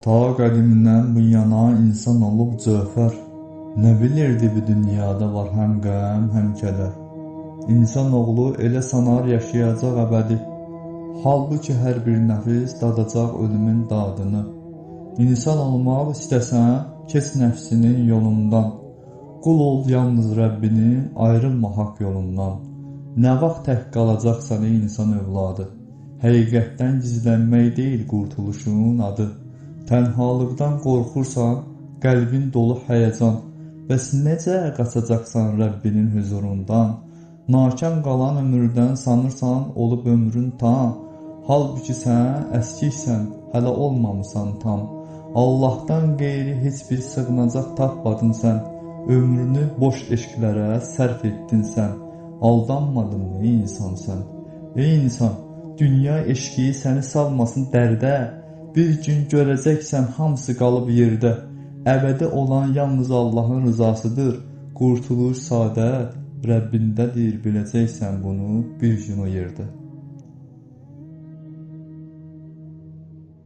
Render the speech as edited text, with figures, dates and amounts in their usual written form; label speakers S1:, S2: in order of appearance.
S1: Ta qədimdən bu yana insan olub cövhər, nə bilirdi bu dünyada var həm qəm, həm kədər. İnsanoğlu elə sanar yaşayacaq əbədi, halbuki hər bir nəfis dadacaq ölümün dadını. İnsan olmaq istəsən, keç nəfsinin yolundan, qul ol yalnız Rəbbinin, ayrılma haqq yolundan. Nə vaxt tək qalacaqsan ey insan övladı, həqiqətdən gizlənmək deyil qurtuluşun adı. Tənhalıqdan qorxursan, qəlbin dolu həyəcan, bəs necə qaçacaqsan Rəbbinin huzurundan? Nakəm qalan ömürdən sanırsan olub ömrün tam, halbuki sən əskiksən, hələ olmamısan tam. Allahdan qeyri heç bir sığınacaq tapmadın sən, ömrünü boş eşqlərə sərf etdin sən. Aldanmadın ey insan sən? Ey insan, dünya eşqi səni salmasın dərdə, bir gün görəcəksən hamısı qalıb yerdə. Əbədi olan yalnız Allahın rızasıdır, qurtuluş sadət Rəbbindədir, biləcəksən bunu bir gün o yerdə.